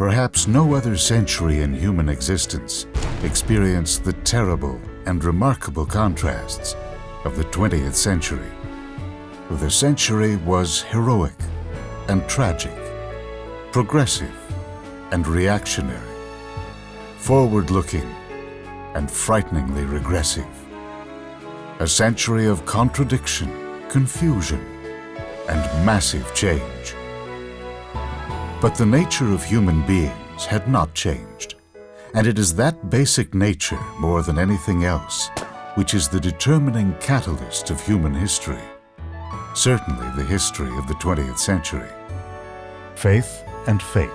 Perhaps no other century in human existence experienced the terrible and remarkable contrasts of the 20th century. The century was heroic and tragic, progressive and reactionary, forward-looking and frighteningly regressive. A century of contradiction, confusion, and massive change. But the nature of human beings had not changed, and it is that basic nature more than anything else which is the determining catalyst of human history, certainly the history of the 20th century. Faith and Fate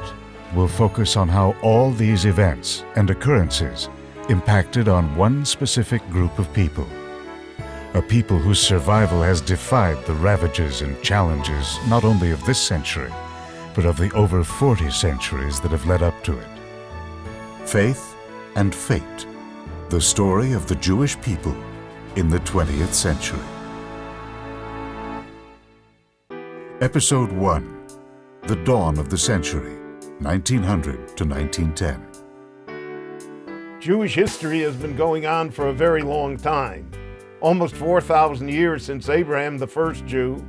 will focus on how all these events and occurrences impacted on one specific group of people. A people whose survival has defied the ravages and challenges not only of this century, but of the over 40 centuries that have led up to it. Faith and Fate, the story of the Jewish people in the 20th century. Episode 1, The Dawn of the Century, 1900 to 1910. Jewish history has been going on for a very long time. Almost 4,000 years since Abraham, the first Jew,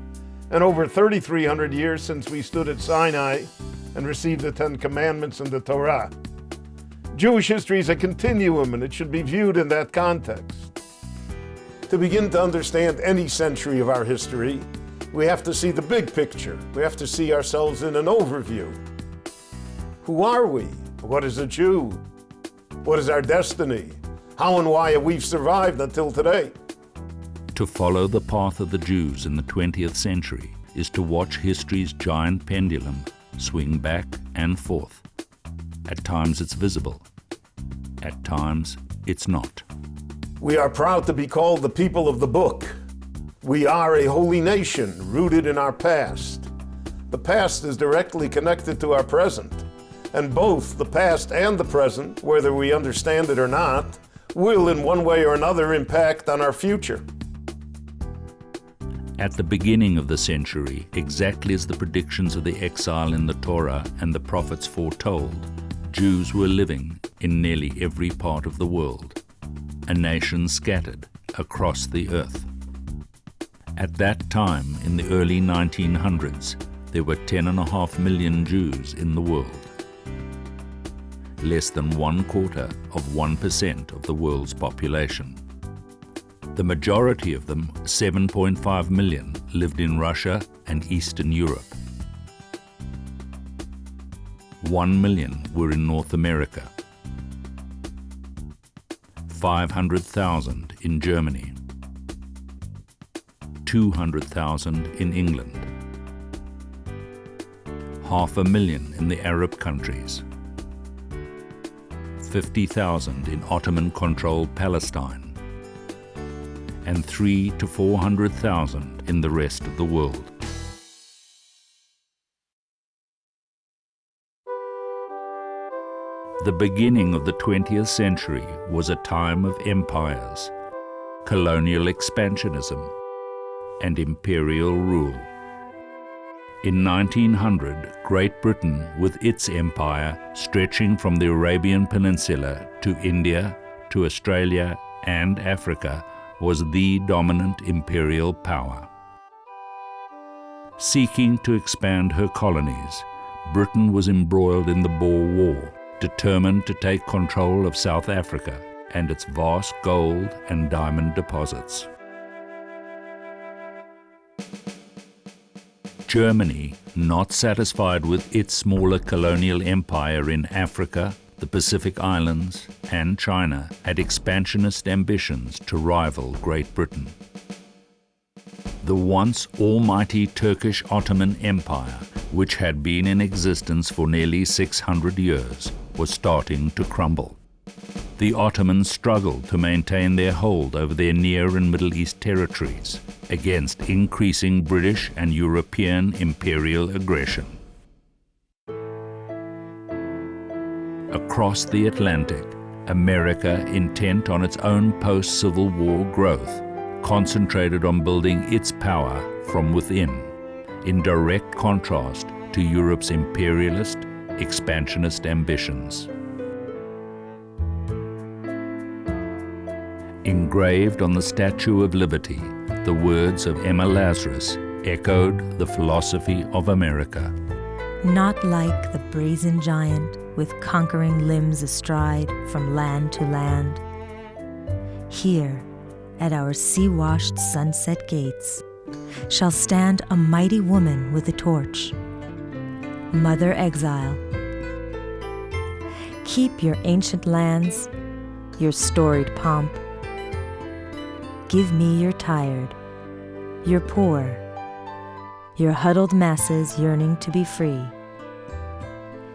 and over 3,300 years since we stood at Sinai and received the Ten Commandments and the Torah. Jewish history is a continuum, and it should be viewed in that context. To begin to understand any century of our history, we have to see the big picture. We have to see ourselves in an overview. Who are we? What is a Jew? What is our destiny? How and why have we survived until today? To follow the path of the Jews in the 20th century is to watch history's giant pendulum swing back and forth. At times it's visible, at times it's not. We are proud to be called the people of the book. We are a holy nation rooted in our past. The past is directly connected to our present, and both the past and the present, whether we understand it or not, will in one way or another impact on our future. At the beginning of the century, exactly as the predictions of the exile in the Torah and the prophets foretold, Jews were living in nearly every part of the world, a nation scattered across the earth. At that time, in the early 1900s, there were 10.5 million Jews in the world. Less than 1/4% of the world's population. The majority of them, 7.5 million, lived in Russia and Eastern Europe. 1 million were in North America. 500,000 in Germany. 200,000 in England. 500,000 in the Arab countries. 50,000 in Ottoman-controlled Palestine. And 300,000 to 400,000 in the rest of the world. The beginning of the 20th century was a time of empires, colonial expansionism, and imperial rule. In 1900, Great Britain, with its empire stretching from the Arabian Peninsula to India, to Australia and Africa, was the dominant imperial power. Seeking to expand her colonies, Britain was embroiled in the Boer War, determined to take control of South Africa and its vast gold and diamond deposits. Germany, not satisfied with its smaller colonial empire in Africa, the Pacific Islands, and China, had expansionist ambitions to rival Great Britain. The once almighty Turkish Ottoman Empire, which had been in existence for nearly 600 years, was starting to crumble. The Ottomans struggled to maintain their hold over their Near and Middle East territories against increasing British and European imperial aggression. Across the Atlantic, America, intent on its own post-Civil War growth, concentrated on building its power from within, in direct contrast to Europe's imperialist, expansionist ambitions. Engraved on the Statue of Liberty, the words of Emma Lazarus echoed the philosophy of America. Not like the brazen giant with conquering limbs astride from land to land. Here, at our sea-washed sunset gates, shall stand a mighty woman with a torch. Mother Exile, keep your ancient lands, your storied pomp. Give me your tired, your poor, your huddled masses yearning to be free.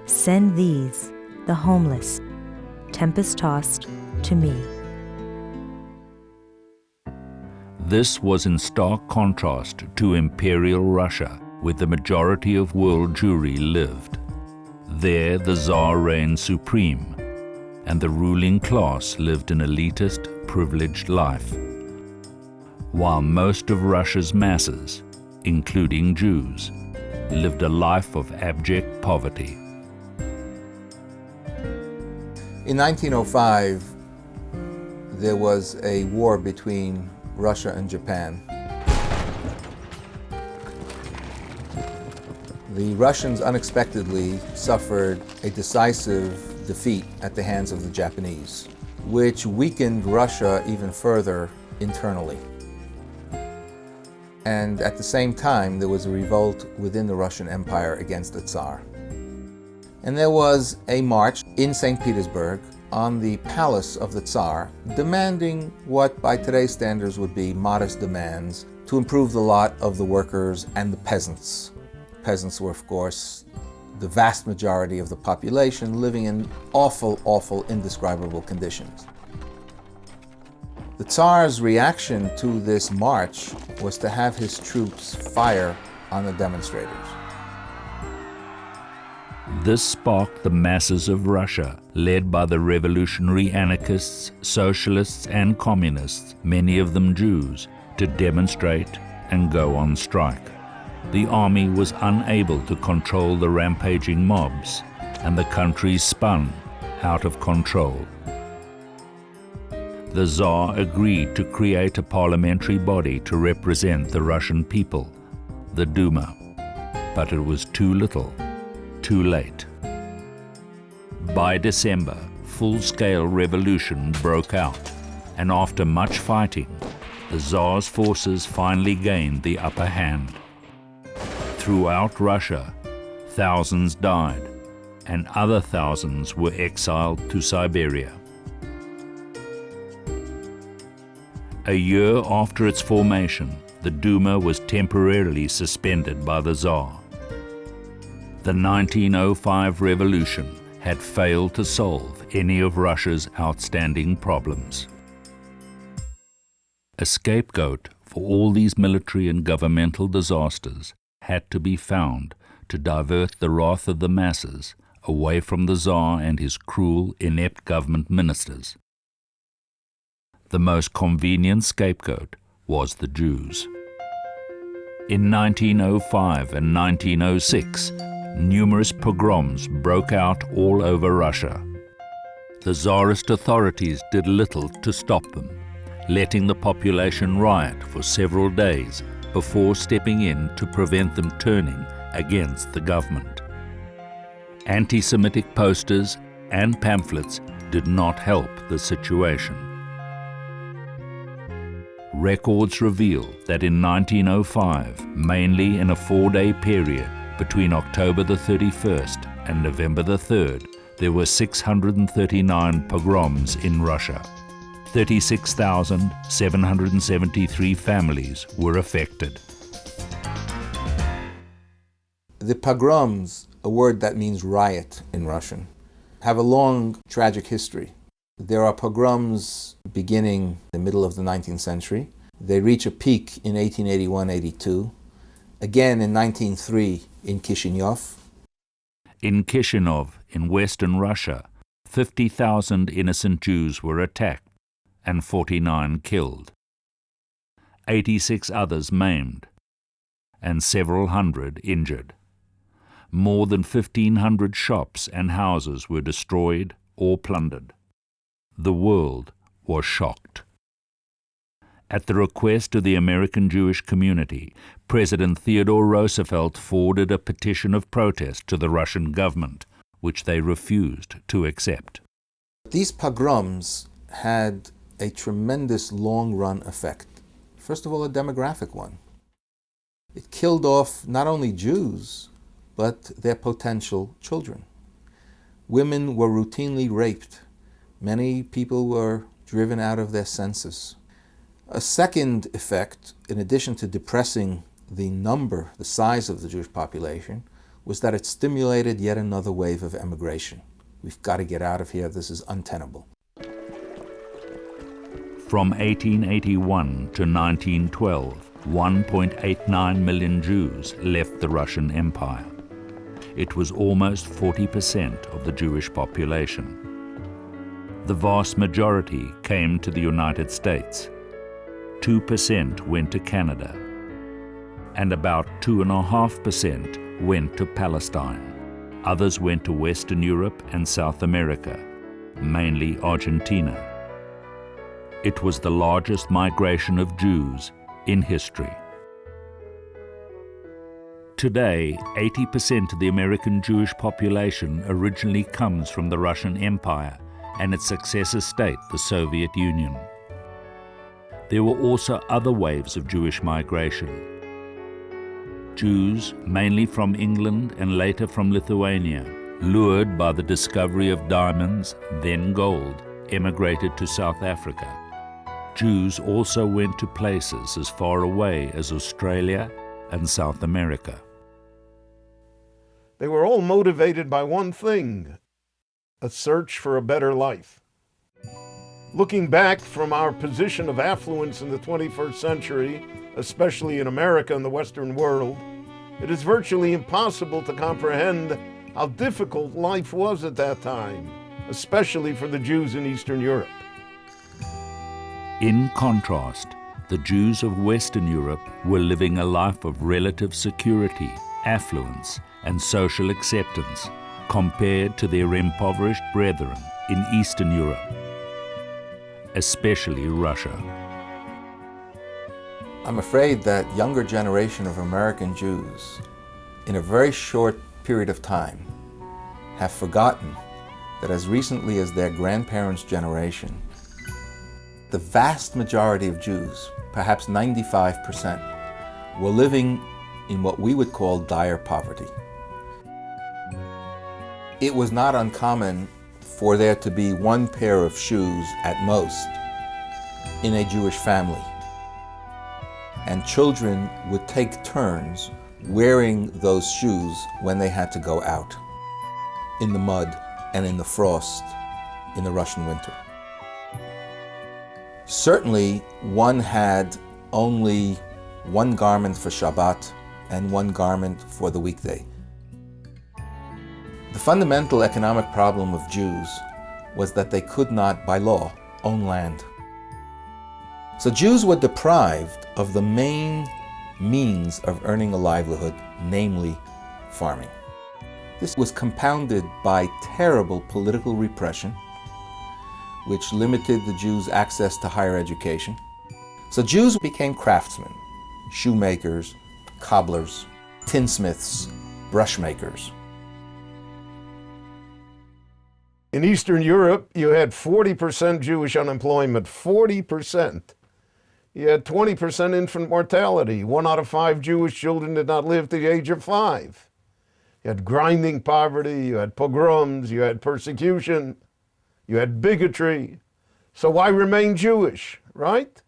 Send these, the homeless, tempest-tossed, to me. This was in stark contrast to imperial Russia, where the majority of world Jewry lived. There the Tsar reigned supreme, and the ruling class lived an elitist, privileged life, while most of Russia's masses, including Jews, lived a life of abject poverty. In 1905, there was a war between Russia and Japan. The Russians unexpectedly suffered a decisive defeat at the hands of the Japanese, which weakened Russia even further internally. And at the same time, there was a revolt within the Russian Empire against the Czar. And there was a march in St. Petersburg on the palace of the Czar, demanding what by today's standards would be modest demands to improve the lot of the workers and the peasants. Peasants were, of course, the vast majority of the population living in awful, awful, indescribable conditions. The Tsar's reaction to this march was to have his troops fire on the demonstrators. This sparked the masses of Russia, led by the revolutionary anarchists, socialists, and communists, many of them Jews, to demonstrate and go on strike. The army was unable to control the rampaging mobs, and the country spun out of control. The Tsar agreed to create a parliamentary body to represent the Russian people, the Duma, but it was too little, too late. By December, full-scale revolution broke out, and after much fighting, the Tsar's forces finally gained the upper hand. Throughout Russia, thousands died, and other thousands were exiled to Siberia. A year after its formation, the Duma was temporarily suspended by the Tsar. The 1905 revolution had failed to solve any of Russia's outstanding problems. A scapegoat for all these military and governmental disasters had to be found to divert the wrath of the masses away from the Tsar and his cruel, inept government ministers. The most convenient scapegoat was the Jews. In 1905 and 1906, numerous pogroms broke out all over Russia. The Tsarist authorities did little to stop them, letting the population riot for several days before stepping in to prevent them turning against the government. Anti-Semitic posters and pamphlets did not help the situation. Records reveal that in 1905, mainly in a 4-day period between October the 31st and November the 3rd, there were 639 pogroms in Russia. 36,773 families were affected. The pogroms, a word that means riot in Russian, have a long tragic history. There are pogroms beginning in the middle of the 19th century. They reach a peak in 1881-82, again in 1903 in Kishinev. In Kishinev, in western Russia, 50,000 innocent Jews were attacked and 49 killed, 86 others maimed, and several hundred injured. More than 1,500 shops and houses were destroyed or plundered. The world was shocked. At the request of the American Jewish community, President Theodore Roosevelt forwarded a petition of protest to the Russian government, which they refused to accept. These pogroms had a tremendous long-run effect. First of all, a demographic one. It killed off not only Jews, but their potential children. Women were routinely raped. Many people were driven out of their senses. A second effect, in addition to depressing the size of the Jewish population, was that it stimulated yet another wave of emigration. We've got to get out of here. This is untenable. From 1881 to 1912, 1.89 million Jews left the Russian Empire. It was almost 40% of the Jewish population. The vast majority came to the United States. 2% went to Canada, and about 2.5% went to Palestine. Others went to Western Europe and South America, mainly Argentina. It was the largest migration of Jews in history. Today, 80% of the American Jewish population originally comes from the Russian Empire and its successor state, the Soviet Union. There were also other waves of Jewish migration. Jews, mainly from England and later from Lithuania, lured by the discovery of diamonds, then gold, emigrated to South Africa. Jews also went to places as far away as Australia and South America. They were all motivated by one thing: a search for a better life. Looking back from our position of affluence in the 21st century, especially in America and the Western world, it is virtually impossible to comprehend how difficult life was at that time, especially for the Jews in Eastern Europe. In contrast, the Jews of Western Europe were living a life of relative security, affluence, and social acceptance compared to their impoverished brethren in Eastern Europe, especially Russia. I'm afraid that younger generation of American Jews, in a very short period of time, have forgotten that as recently as their grandparents' generation, the vast majority of Jews, perhaps 95%, were living in what we would call dire poverty. It was not uncommon for there to be one pair of shoes at most in a Jewish family. And children would take turns wearing those shoes when they had to go out in the mud and in the frost in the Russian winter. Certainly, one had only one garment for Shabbat and one garment for the weekday. The fundamental economic problem of Jews was that they could not, by law, own land. So Jews were deprived of the main means of earning a livelihood, namely farming. This was compounded by terrible political repression, which limited the Jews' access to higher education. So Jews became craftsmen, shoemakers, cobblers, tinsmiths, brushmakers. In Eastern Europe, you had 40% Jewish unemployment, 40%. You had 20% infant mortality. 1 out of 5 Jewish children did not live to the age of 5. You had grinding poverty, you had pogroms, you had persecution, you had bigotry. So why remain Jewish, right?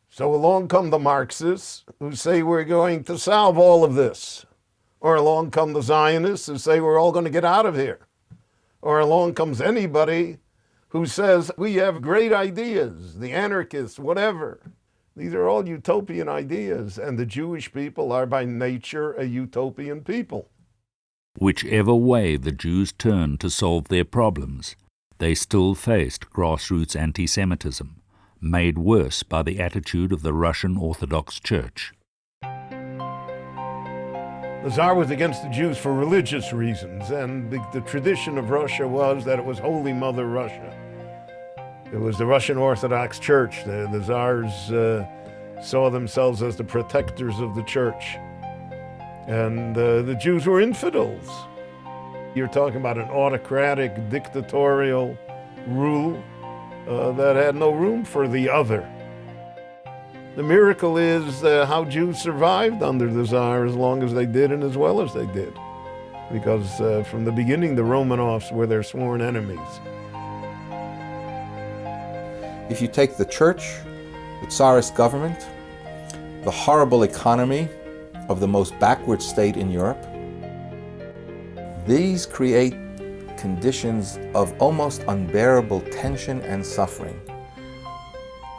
So along come the Marxists who say we're going to solve all of this. Or along come the Zionists who say we're all going to get out of here. Or along comes anybody who says we have great ideas, the anarchists, whatever. These are all utopian ideas, and the Jewish people are by nature a utopian people. Whichever way the Jews turned to solve their problems, they still faced grassroots antisemitism, made worse by the attitude of the Russian Orthodox Church. The Tsar was against the Jews for religious reasons, and the tradition of Russia was that it was Holy Mother Russia. It was the Russian Orthodox Church. The Tsars saw themselves as the protectors of the church. And the Jews were infidels. You're talking about an autocratic, dictatorial rule that had no room for the other. The miracle is how Jews survived under the Tsar as long as they did and as well as they did. Because from the beginning, the Romanovs were their sworn enemies. If you take the church, the Tsarist government, the horrible economy of the most backward state in Europe, these create conditions of almost unbearable tension and suffering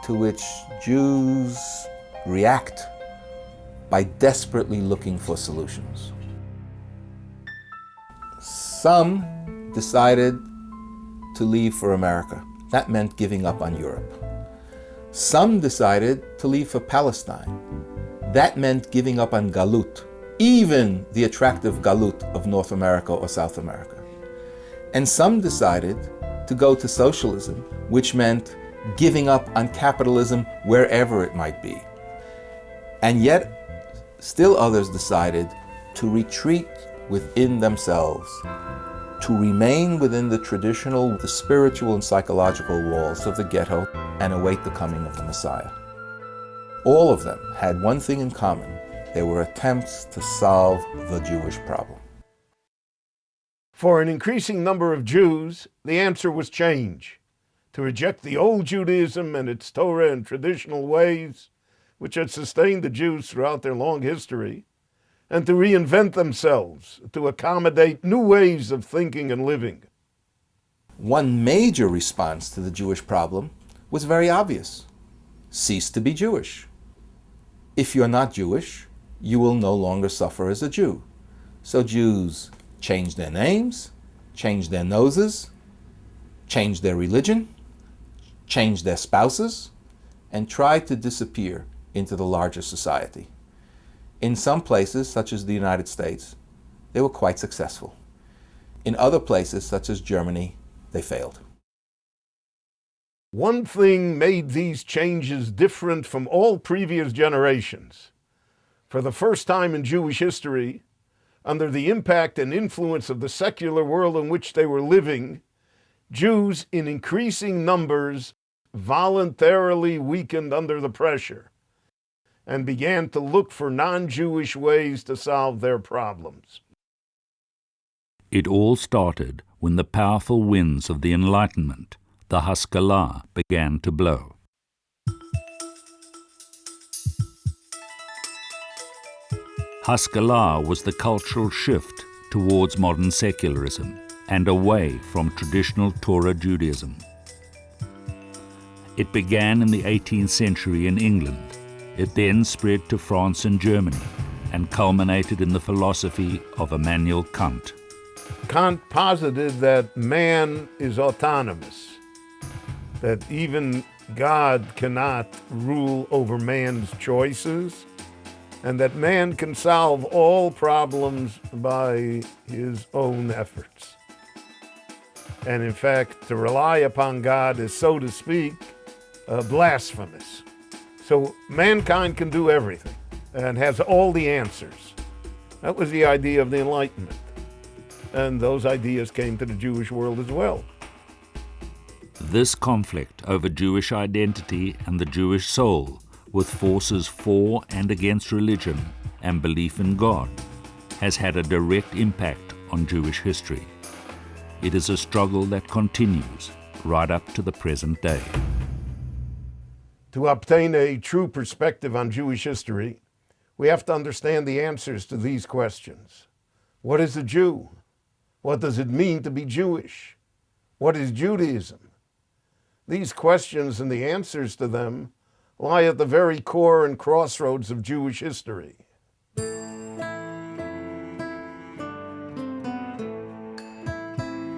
to which Jews react by desperately looking for solutions. Some decided to leave for America. That meant giving up on Europe. Some decided to leave for Palestine. That meant giving up on Galut, even the attractive Galut of North America or South America. And some decided to go to socialism, which meant giving up on capitalism wherever it might be. And yet, still others decided to retreat within themselves, to remain within the traditional, the spiritual and psychological walls of the ghetto and await the coming of the Messiah. All of them had one thing in common. They were attempts to solve the Jewish problem. For an increasing number of Jews, the answer was change, to reject the old Judaism and its Torah and traditional ways, which had sustained the Jews throughout their long history, and to reinvent themselves, to accommodate new ways of thinking and living. One major response to the Jewish problem was very obvious. Cease to be Jewish. If you're not Jewish, you will no longer suffer as a Jew. So Jews changed their names, changed their noses, changed their religion, changed their spouses, and tried to disappear into the larger society. In some places, such as the United States, they were quite successful. In other places, such as Germany, they failed. One thing made these changes different from all previous generations. For the first time in Jewish history, under the impact and influence of the secular world in which they were living, Jews in increasing numbers voluntarily weakened under the pressure and began to look for non-Jewish ways to solve their problems. It all started when the powerful winds of the Enlightenment, the Haskalah, began to blow. Haskalah was the cultural shift towards modern secularism and away from traditional Torah Judaism. It began in the 18th century in England. It then spread to France and Germany and culminated in the philosophy of Immanuel Kant. Kant posited that man is autonomous, that even God cannot rule over man's choices, and that man can solve all problems by his own efforts. And in fact, to rely upon God is, so to speak, blasphemous. So mankind can do everything and has all the answers. That was the idea of the Enlightenment. And those ideas came to the Jewish world as well. This conflict over Jewish identity and the Jewish soul, with forces for and against religion and belief in God, has had a direct impact on Jewish history. It is a struggle that continues right up to the present day. To obtain a true perspective on Jewish history, we have to understand the answers to these questions. What is a Jew? What does it mean to be Jewish? What is Judaism? These questions and the answers to them lie at the very core and crossroads of Jewish history.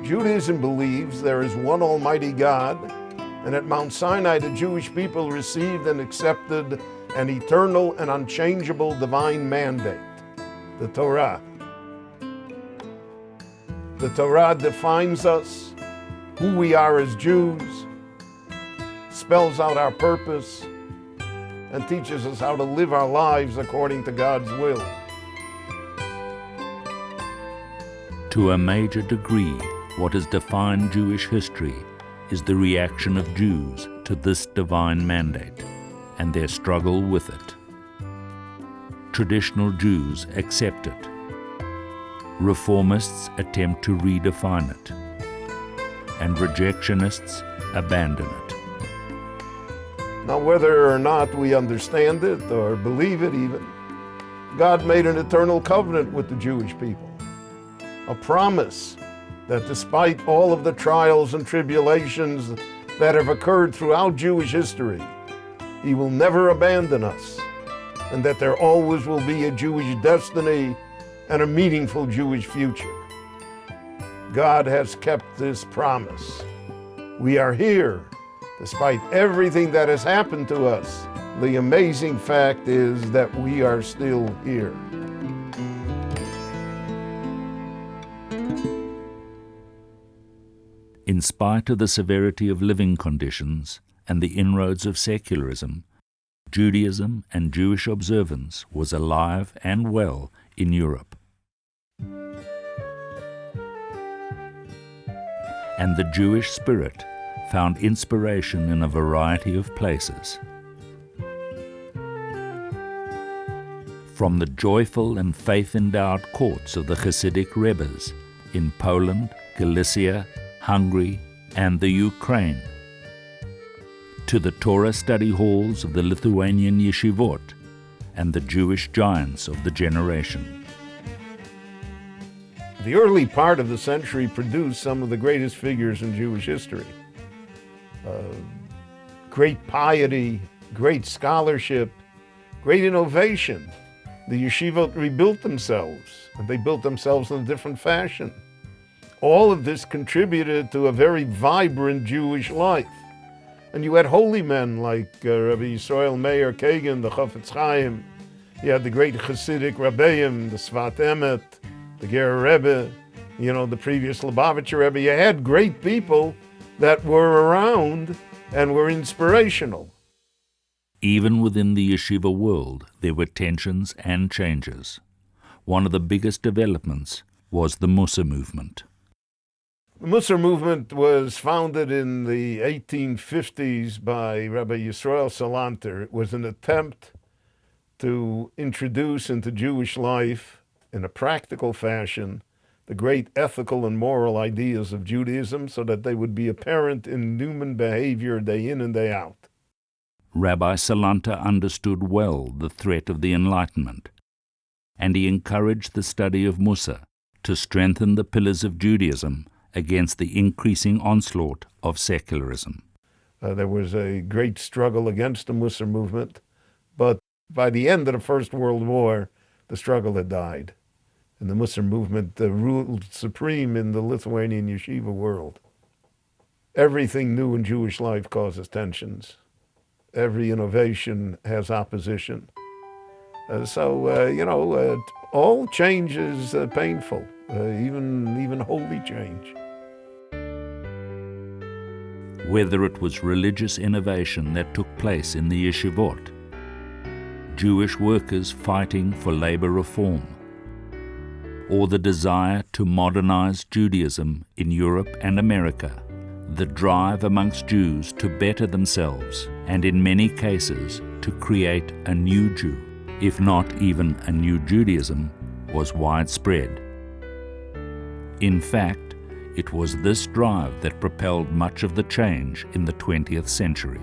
Judaism believes there is one Almighty God, and at Mount Sinai the Jewish people received and accepted an eternal and unchangeable divine mandate. the Torah. The Torah defines us, who we are as Jews, spells out our purpose, and teaches us how to live our lives according to God's will. To a major degree, what has defined Jewish history is the reaction of Jews to this divine mandate and their struggle with it. Traditional Jews accept it. Reformists attempt to redefine it, and rejectionists abandon it. Now, whether or not we understand it or believe it even, God made an eternal covenant with the Jewish people, a promise that despite all of the trials and tribulations that have occurred throughout Jewish history, He will never abandon us, and that there always will be a Jewish destiny and a meaningful Jewish future. God has kept this promise. We are here despite everything that has happened to us. The amazing fact is that we are still here. In spite of the severity of living conditions and the inroads of secularism, Judaism and Jewish observance was alive and well in Europe. And the Jewish spirit found inspiration in a variety of places. From the joyful and faith-endowed courts of the Hasidic Rebbes in Poland, Galicia, Hungary, and the Ukraine, to the Torah study halls of the Lithuanian Yeshivot and the Jewish giants of the generation. The early part of the century produced some of the greatest figures in Jewish history. Great piety, great scholarship, great innovation. The Yeshivot rebuilt themselves, and they built themselves in a different fashion. All of this contributed to a very vibrant Jewish life. And you had holy men like Rabbi Yisrael Meir Kagan, the Chafetz Chaim. You had the great Hasidic Rabbeim, the Svat Emet, the Ger Rebbe, the previous Lubavitcher Rebbe. You had great people that were around and were inspirational. Even within the yeshiva world, there were tensions and changes. One of the biggest developments was the Mussar movement. The Mussar movement was founded in the 1850s by Rabbi Yisrael Salanter. It was an attempt to introduce into Jewish life, in a practical fashion, the great ethical and moral ideas of Judaism so that they would be apparent in human behavior day in and day out. Rabbi Salanter understood well the threat of the Enlightenment, and he encouraged the study of Mussar to strengthen the pillars of Judaism against the increasing onslaught of secularism. There was a great struggle against the Mussar movement, but by the end of the First World War, the struggle had died, and the Mussar movement ruled supreme in the Lithuanian yeshiva world. Everything new in Jewish life causes tensions. Every innovation has opposition. All change is painful, even holy change. Whether it was religious innovation that took place in the yeshivot, Jewish workers fighting for labor reform, or the desire to modernize Judaism in Europe and America, the drive amongst Jews to better themselves, and in many cases to create a new Jew, if not even a new Judaism, was widespread. In fact, it was this drive that propelled much of the change in the 20th century.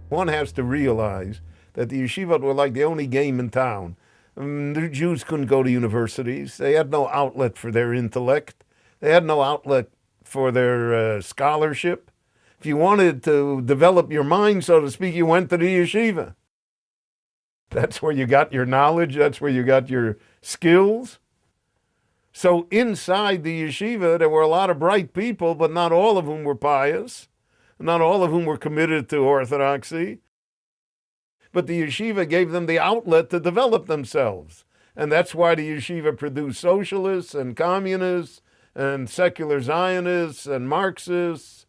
One has to realize that the yeshivot were like the only game in town. The Jews couldn't go to universities. They had no outlet for their intellect. They had no outlet for their scholarship. If you wanted to develop your mind, so to speak, you went to the yeshiva. That's where you got your knowledge. That's where you got your skills. So inside the yeshiva, there were a lot of bright people, but not all of whom were pious. Not all of whom were committed to orthodoxy. but the yeshiva gave them the outlet to develop themselves. And that's why the yeshiva produced socialists and communists and secular Zionists and Marxists,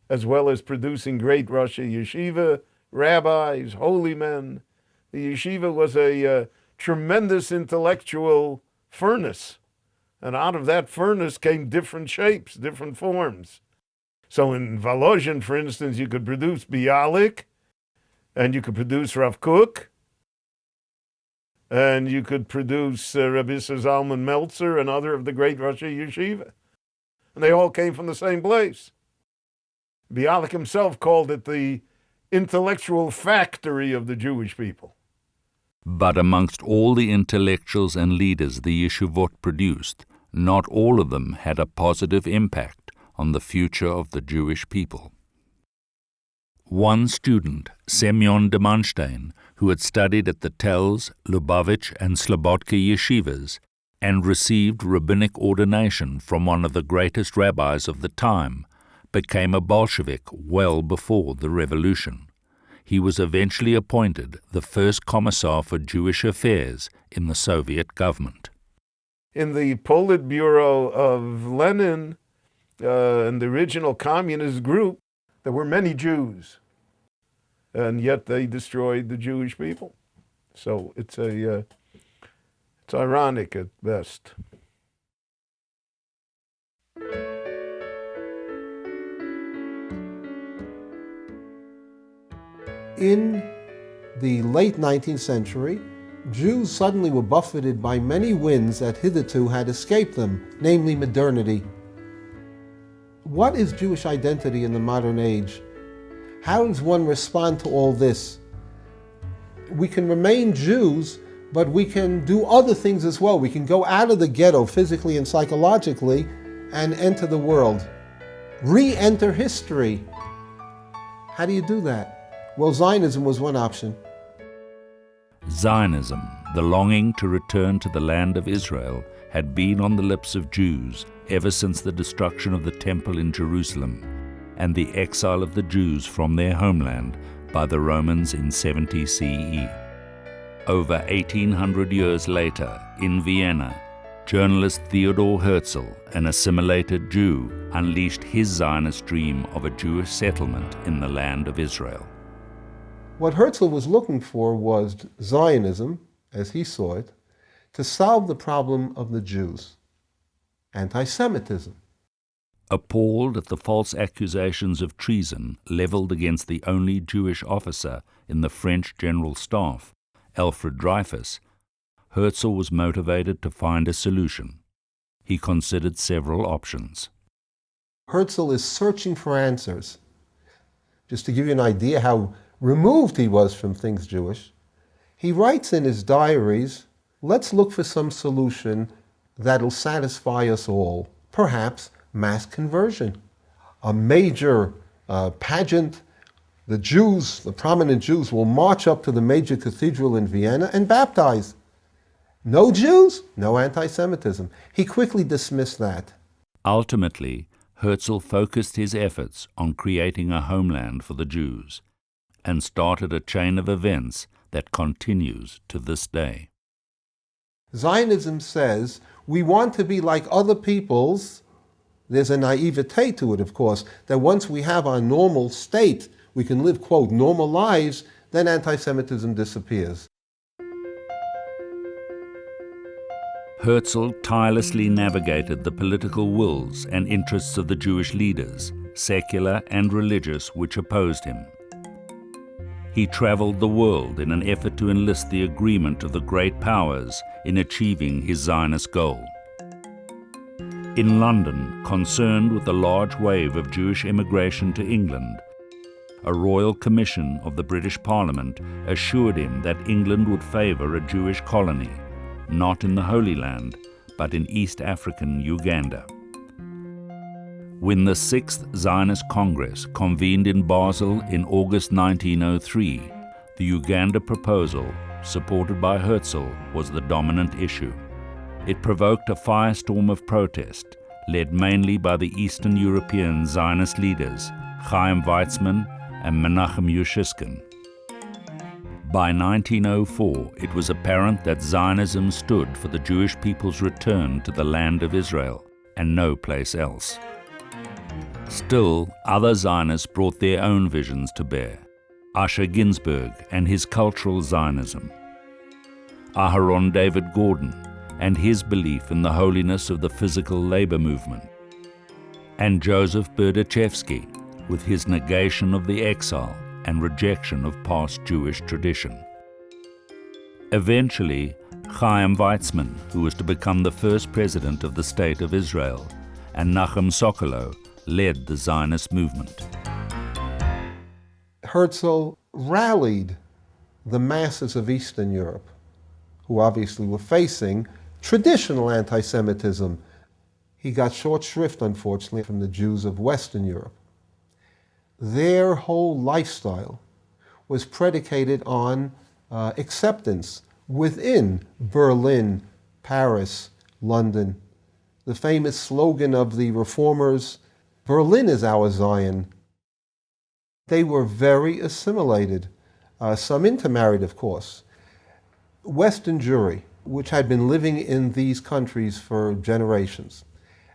as well as producing great Rosh Yeshiva, rabbis, holy men. The yeshiva was a tremendous intellectual furnace. And out of that furnace came different shapes, different forms. So in Volozhin, for instance, you could produce Bialik, and you could produce Rav Kook, and you could produce Rabbi Zalman Meltzer and other of the great Rosh Yeshiva. And they all came from the same place. Bialik himself called it the intellectual factory of the Jewish people. But amongst all the intellectuals and leaders the yeshivot produced, not all of them had a positive impact on the future of the Jewish people. One student, Semyon de Manstein, who had studied at the Telz, Lubavitch, and Slobodka yeshivas, and received rabbinic ordination from one of the greatest rabbis of the time, became a Bolshevik well before the revolution. He was eventually appointed the first commissar for Jewish affairs in the Soviet government. In the Politburo of Lenin and the original communist group, there were many Jews, and yet they destroyed the Jewish people. So it's ironic at best. In the late 19th century, Jews suddenly were buffeted by many winds that hitherto had escaped them, namely modernity. What is Jewish identity in the modern age? How does one respond to all this? We can remain Jews, but we can do other things as well. We can go out of the ghetto physically and psychologically and enter the world. Re-enter history. How do you do that? Well, Zionism was one option. Zionism, the longing to return to the land of Israel, had been on the lips of Jews ever since the destruction of the Temple in Jerusalem and the exile of the Jews from their homeland by the Romans in 70 CE. Over 1800 years later, in Vienna, journalist Theodor Herzl, an assimilated Jew, unleashed his Zionist dream of a Jewish settlement in the land of Israel. What Herzl was looking for was Zionism, as he saw it, to solve the problem of the Jews. Antisemitism. Appalled at the false accusations of treason leveled against the only Jewish officer in the French General Staff, Alfred Dreyfus, Herzl was motivated to find a solution. He considered several options. Herzl is searching for answers. Just to give you an idea how removed he was from things Jewish, he writes in his diaries, let's look for some solution that'll satisfy us all. Perhaps mass conversion. A major pageant. The Jews, the prominent Jews, will march up to the major cathedral in Vienna and baptize. No Jews, no anti-Semitism. He quickly dismissed that. Ultimately, Herzl focused his efforts on creating a homeland for the Jews and started a chain of events that continues to this day. Zionism says we want to be like other peoples. There's a naivete to it, of course, that once we have our normal state, we can live, quote, normal lives, then anti-Semitism disappears. Herzl tirelessly navigated the political wills and interests of the Jewish leaders, secular and religious, which opposed him. He traveled the world in an effort to enlist the agreement of the great powers in achieving his Zionist goal. In London, concerned with the large wave of Jewish immigration to England, a royal commission of the British Parliament assured him that England would favour a Jewish colony, not in the Holy Land, but in East African Uganda. When the 6th Zionist Congress convened in Basel in August 1903, the Uganda proposal, supported by Herzl, was the dominant issue. It provoked a firestorm of protest, led mainly by the Eastern European Zionist leaders, Chaim Weizmann and Menachem Yushchiskin. By 1904, it was apparent that Zionism stood for the Jewish people's return to the land of Israel and no place else. Still, other Zionists brought their own visions to bear. Asher Ginsburg and his cultural Zionism, Aharon David Gordon and his belief in the holiness of the physical labor movement, and Joseph Berdichevsky with his negation of the exile and rejection of past Jewish tradition. Eventually, Chaim Weizmann, who was to become the first president of the State of Israel, and Nachum Sokolow led the Zionist movement. Herzl rallied the masses of Eastern Europe, who obviously were facing traditional anti-Semitism. He got short shrift, unfortunately, from the Jews of Western Europe. Their whole lifestyle was predicated on acceptance within Berlin, Paris, London. The famous slogan of the reformers, "Berlin is our Zion." They were very assimilated, some intermarried, of course. Western Jewry, which had been living in these countries for generations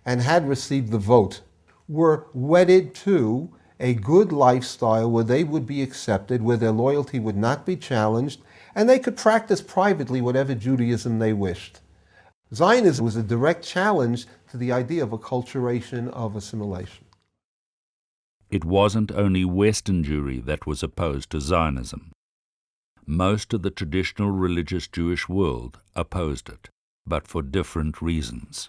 and had received the vote, were wedded to a good lifestyle where they would be accepted, where their loyalty would not be challenged, and they could practice privately whatever Judaism they wished. Zionism was a direct challenge to the idea of acculturation of assimilation. It wasn't only Western Jewry that was opposed to Zionism. Most of the traditional religious Jewish world opposed it, but for different reasons.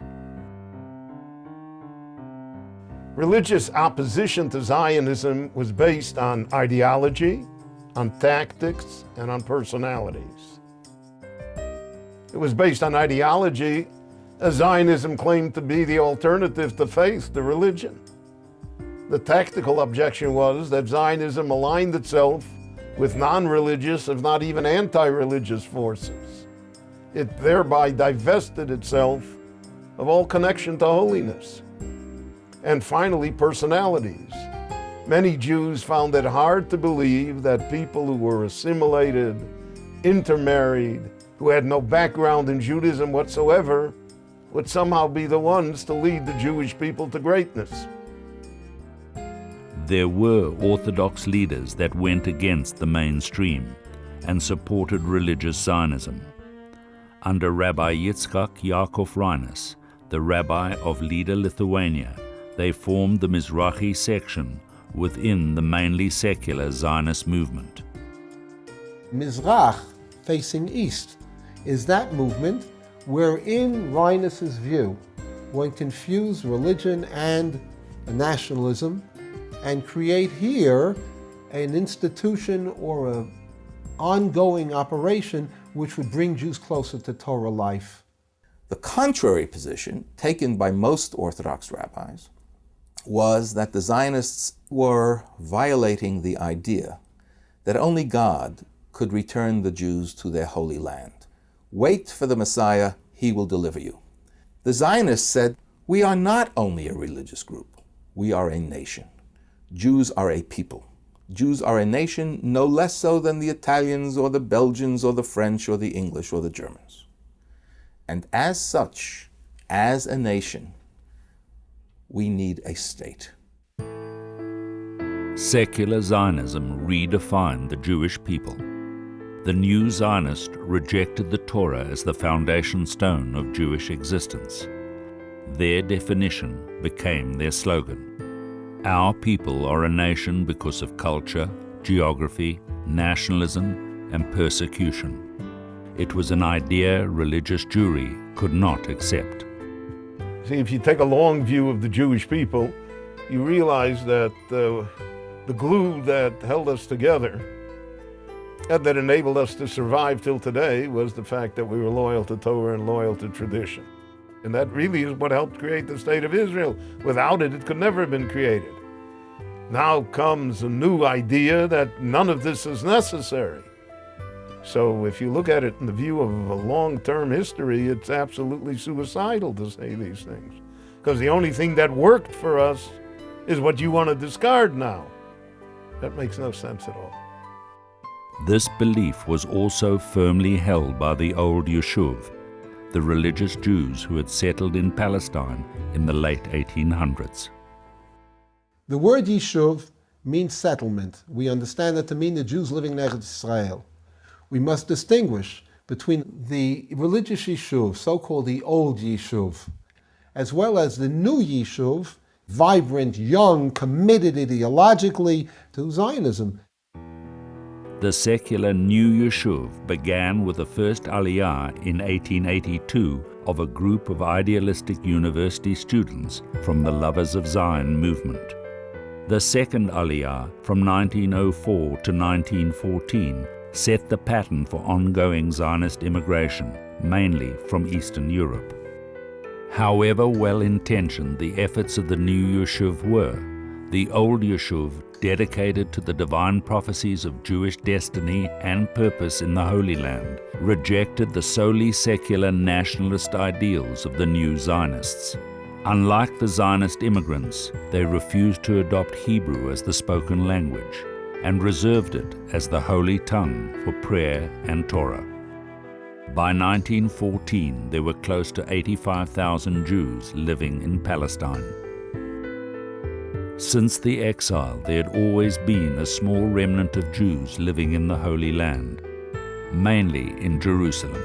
Religious opposition to Zionism was based on ideology, on tactics, and on personalities. It was based on ideology, as Zionism claimed to be the alternative to faith, to religion. The tactical objection was that Zionism aligned itself with non-religious, if not even anti-religious forces. It thereby divested itself of all connection to holiness. And finally, personalities. Many Jews found it hard to believe that people who were assimilated, intermarried, who had no background in Judaism whatsoever, would somehow be the ones to lead the Jewish people to greatness. There were Orthodox leaders that went against the mainstream and supported religious Zionism. Under Rabbi Yitzchak Yaakov Reines, the rabbi of Lida, Lithuania, they formed the Mizrahi section within the mainly secular Zionist movement. Mizrach, facing east, is that movement wherein Reines's view, one can fuse religion and nationalism and create here an institution or an ongoing operation which would bring Jews closer to Torah life. The contrary position taken by most Orthodox rabbis was that the Zionists were violating the idea that only God could return the Jews to their holy land. Wait for the Messiah, he will deliver you. The Zionists said, we are not only a religious group, we are a nation. Jews are a people. Jews are a nation no less so than the Italians or the Belgians or the French or the English or the Germans. And as such, as a nation, we need a state. Secular Zionism redefined the Jewish people. The new Zionists rejected the Torah as the foundation stone of Jewish existence. Their definition became their slogan. Our people are a nation because of culture, geography, nationalism, and persecution. It was an idea religious Jewry could not accept. See, if you take a long view of the Jewish people, you realize that the glue that held us together and that enabled us to survive till today was the fact that we were loyal to Torah and loyal to tradition. And that really is what helped create the State of Israel. Without it, it could never have been created. Now comes a new idea that none of this is necessary. So if you look at it in the view of a long-term history, it's absolutely suicidal to say these things. Because the only thing that worked for us is what you want to discard now. That makes no sense at all. This belief was also firmly held by the old Yeshiva, the religious Jews who had settled in Palestine in the late 1800s. The word Yishuv means settlement. We understand that to mean the Jews living in Eretz Israel. We must distinguish between the religious Yishuv, so-called the old Yishuv, as well as the new Yishuv, vibrant, young, committed ideologically to Zionism. The secular New Yeshiva began with the first Aliyah in 1882 of a group of idealistic university students from the Lovers of Zion movement. The second Aliyah, from 1904 to 1914, set the pattern for ongoing Zionist immigration, mainly from Eastern Europe. However well-intentioned the efforts of the New Yeshiva were, the old Yeshiva, dedicated to the divine prophecies of Jewish destiny and purpose in the Holy Land, rejected the solely secular nationalist ideals of the new Zionists. Unlike the Zionist immigrants, they refused to adopt Hebrew as the spoken language and reserved it as the holy tongue for prayer and Torah. By 1914, there were close to 85,000 Jews living in Palestine. Since the exile, there had always been a small remnant of Jews living in the Holy Land, mainly in Jerusalem.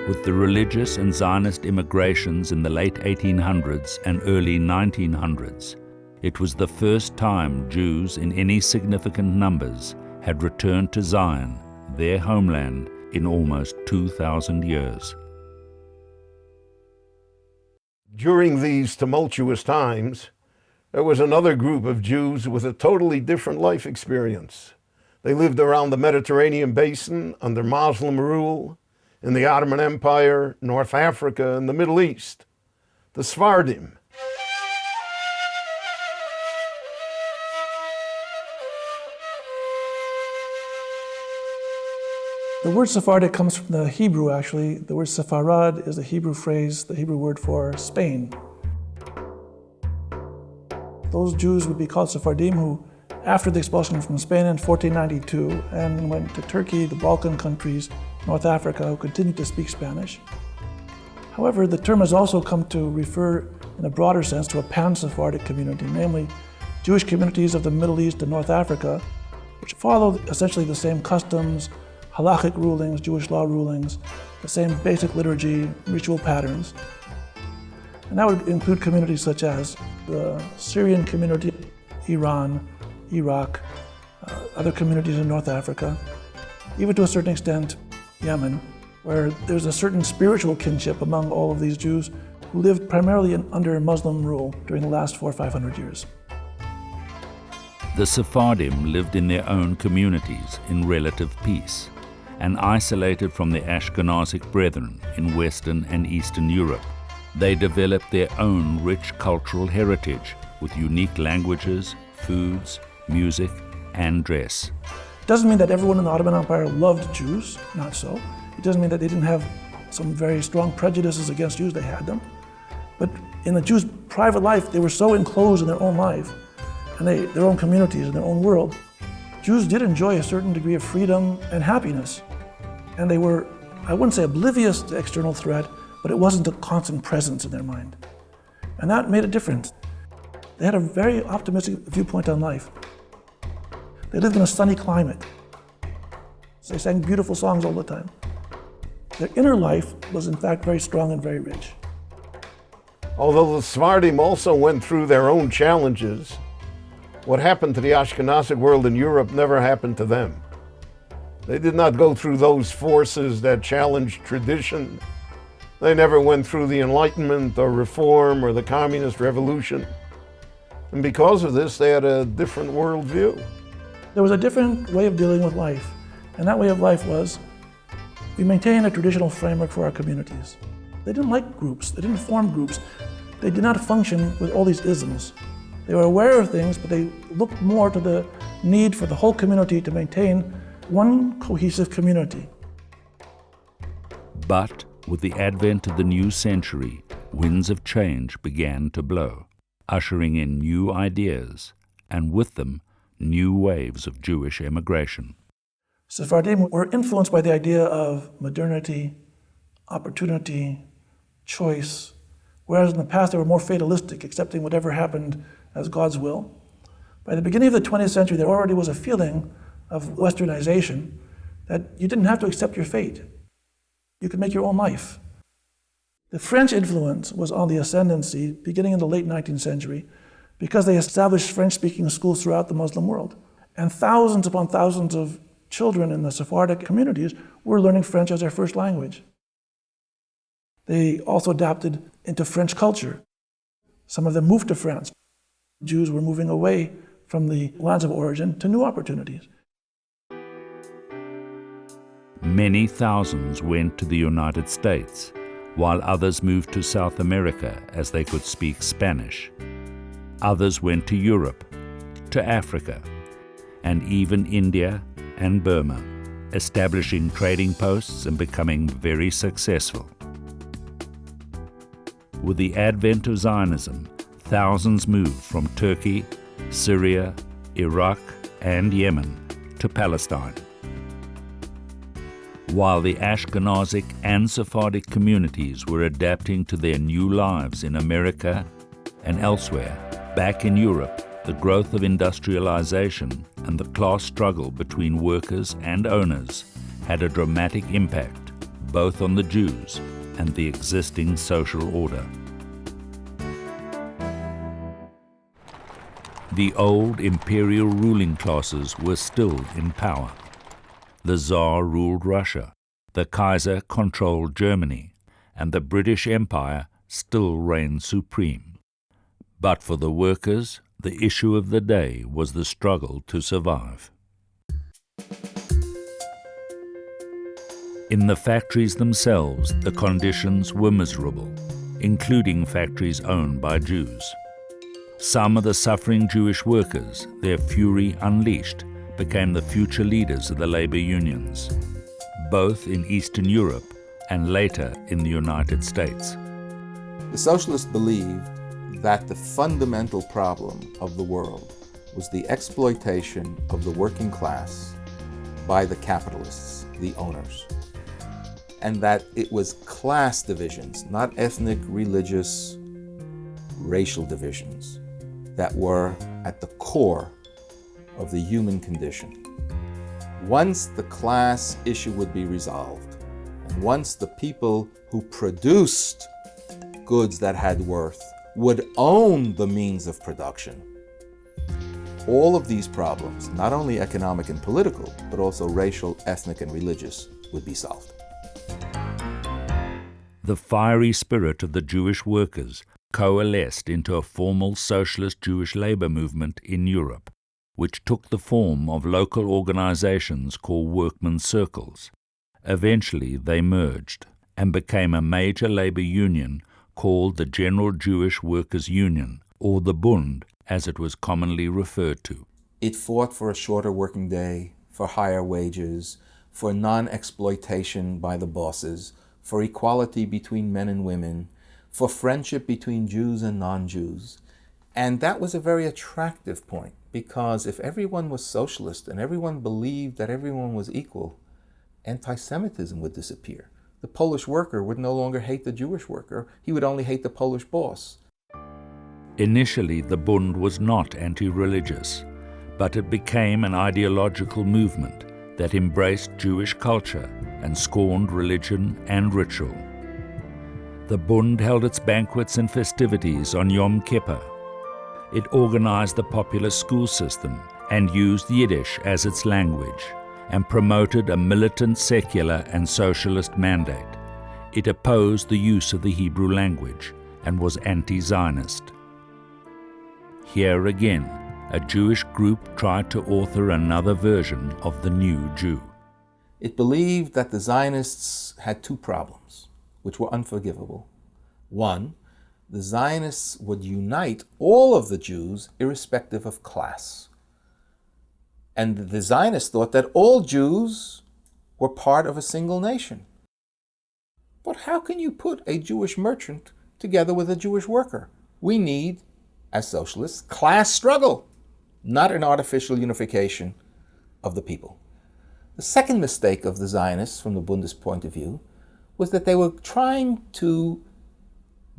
With the religious and Zionist immigrations in the late 1800s and early 1900s, it was the first time Jews in any significant numbers had returned to Zion, their homeland, in almost 2,000 years. During these tumultuous times, there was another group of Jews with a totally different life experience. They lived around the Mediterranean basin under Muslim rule, in the Ottoman Empire, North Africa, and the Middle East. The Sephardim. The word Sephardic comes from the Hebrew, actually. The word Sepharad is the Hebrew phrase, the Hebrew word for Spain. Those Jews would be called Sephardim who, after the expulsion from Spain in 1492 and went to Turkey, the Balkan countries, North Africa, who continued to speak Spanish. However, the term has also come to refer in a broader sense to a pan-Sephardic community, namely Jewish communities of the Middle East and North Africa, which follow essentially the same customs, halachic rulings, Jewish law rulings, the same basic liturgy, ritual patterns. And that would include communities such as the Syrian community, Iran, Iraq, other communities in North Africa, even to a certain extent, Yemen, where there's a certain spiritual kinship among all of these Jews who lived primarily under Muslim rule during the last 400 or 500 years. The Sephardim lived in their own communities in relative peace and isolated from their Ashkenazic brethren in Western and Eastern Europe. They developed their own rich cultural heritage with unique languages, foods, music, and dress. It doesn't mean that everyone in the Ottoman Empire loved Jews, not so. It doesn't mean that they didn't have some very strong prejudices against Jews, they had them. But in the Jews' private life, they were so enclosed in their own life, and their own communities and their own world. Jews did enjoy a certain degree of freedom and happiness. And they were, I wouldn't say oblivious to external threat, but it wasn't a constant presence in their mind. And that made a difference. They had a very optimistic viewpoint on life. They lived in a sunny climate. They sang beautiful songs all the time. Their inner life was in fact very strong and very rich. Although the Sephardim also went through their own challenges, what happened to the Ashkenazic world in Europe never happened to them. They did not go through those forces that challenged tradition. They never went through the Enlightenment or Reform or the Communist Revolution. And because of this, they had a different worldview. There was a different way of dealing with life. And that way of life was, we maintain a traditional framework for our communities. They didn't like groups, they didn't form groups. They did not function with all these isms. They were aware of things, but they looked more to the need for the whole community to maintain one cohesive community. But with the advent of the new century, winds of change began to blow, ushering in new ideas, and with them, new waves of Jewish emigration. Sephardim were influenced by the idea of modernity, opportunity, choice, whereas in the past they were more fatalistic, accepting whatever happened as God's will. By the beginning of the 20th century, there already was a feeling of westernization that you didn't have to accept your fate. You could make your own life. The French influence was on the ascendancy beginning in the late 19th century because they established French-speaking schools throughout the Muslim world. And thousands upon thousands of children in the Sephardic communities were learning French as their first language. They also adapted into French culture. Some of them moved to France. Jews were moving away from the lands of origin to new opportunities. Many thousands went to the United States, while others moved to South America as they could speak Spanish. Others went to Europe, to Africa, and even India and Burma, establishing trading posts and becoming very successful. With the advent of Zionism, thousands moved from Turkey, Syria, Iraq, and Yemen to Palestine. While the Ashkenazic and Sephardic communities were adapting to their new lives in America and elsewhere, back in Europe, the growth of industrialization and the class struggle between workers and owners had a dramatic impact both on the Jews and the existing social order. The old imperial ruling classes were still in power. The Czar ruled Russia, the Kaiser controlled Germany, and the British Empire still reigned supreme. But for the workers, the issue of the day was the struggle to survive. In the factories themselves, the conditions were miserable, including factories owned by Jews. Some of the suffering Jewish workers, their fury unleashed, became the future leaders of the labor unions, both in Eastern Europe and later in the United States. The socialists believed that the fundamental problem of the world was the exploitation of the working class by the capitalists, the owners, and that it was class divisions, not ethnic, religious, racial divisions, that were at the core of the human condition. Once the class issue would be resolved, and once the people who produced goods that had worth would own the means of production, all of these problems, not only economic and political, but also racial, ethnic, and religious, would be solved. The fiery spirit of the Jewish workers coalesced into a formal socialist Jewish labor movement in Europe, which took the form of local organizations called workmen's circles. Eventually they merged and became a major labor union called the General Jewish Workers' Union, or the Bund, as it was commonly referred to. It fought for a shorter working day, for higher wages, for non-exploitation by the bosses, for equality between men and women, for friendship between Jews and non-Jews. And that was a very attractive point, because if everyone was socialist and everyone believed that everyone was equal, antisemitism would disappear. The Polish worker would no longer hate the Jewish worker, he would only hate the Polish boss. Initially, the Bund was not anti-religious, but it became an ideological movement that embraced Jewish culture and scorned religion and ritual. The Bund held its banquets and festivities on Yom Kippur. It organized the popular school system and used Yiddish as its language, and promoted a militant secular and socialist mandate. It opposed the use of the Hebrew language and was anti-Zionist. Here again, a Jewish group tried to author another version of the new Jew. It believed that the Zionists had two problems, which were unforgivable. One, the Zionists would unite all of the Jews irrespective of class. And the Zionists thought that all Jews were part of a single nation. But how can you put a Jewish merchant together with a Jewish worker? We need, as socialists, class struggle, not an artificial unification of the people. The second mistake of the Zionists, from the Bundist point of view, was that they were trying to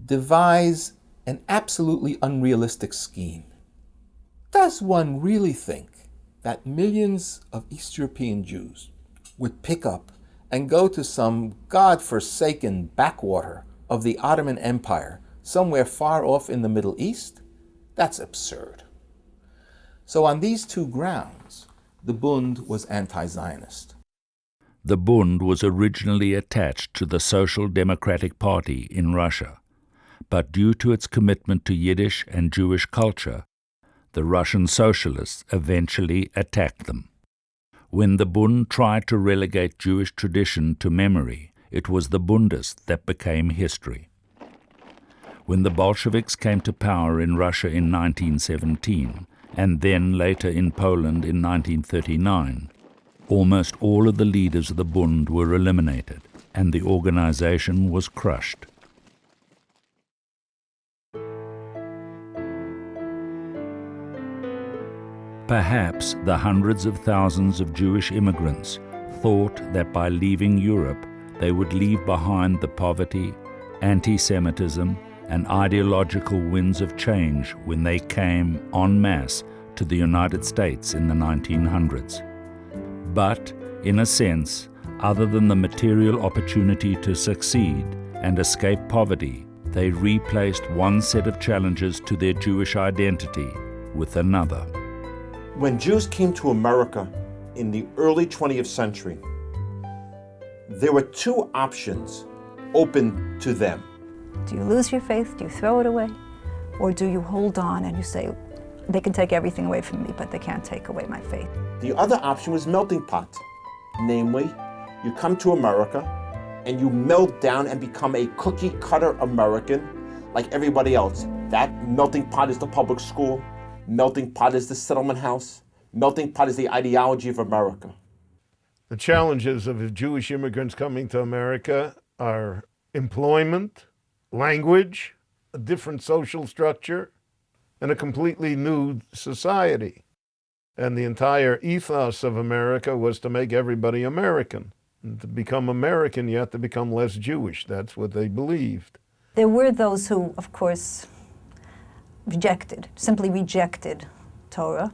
devise an absolutely unrealistic scheme. Does one really think that millions of East European Jews would pick up and go to some God-forsaken backwater of the Ottoman Empire somewhere far off in the Middle East? That's absurd. So on these two grounds, the Bund was anti-Zionist. The Bund was originally attached to the Social Democratic Party in Russia, but due to its commitment to Yiddish and Jewish culture, the Russian socialists eventually attacked them. When the Bund tried to relegate Jewish tradition to memory, it was the Bundists that became history. When the Bolsheviks came to power in Russia in 1917, and then later in Poland in 1939, almost all of the leaders of the Bund were eliminated, and the organization was crushed. Perhaps the hundreds of thousands of Jewish immigrants thought that by leaving Europe they would leave behind the poverty, anti-Semitism, and ideological winds of change when they came en masse to the United States in the 1900s. But, in a sense, other than the material opportunity to succeed and escape poverty, they replaced one set of challenges to their Jewish identity with another. When Jews came to America in the early 20th century, there were two options open to them. Do you lose your faith? Do you throw it away? Or do you hold on and you say, they can take everything away from me, but they can't take away my faith? The other option was melting pot. Namely, you come to America and you melt down and become a cookie cutter American like everybody else. That melting pot is the public school. Melting pot is the settlement house. Melting pot is the ideology of America. The challenges of Jewish immigrants coming to America are employment, language, a different social structure, and a completely new society. And the entire ethos of America was to make everybody American. And to become American, you have to become less Jewish. That's what they believed. There were those who, of course, simply rejected Torah.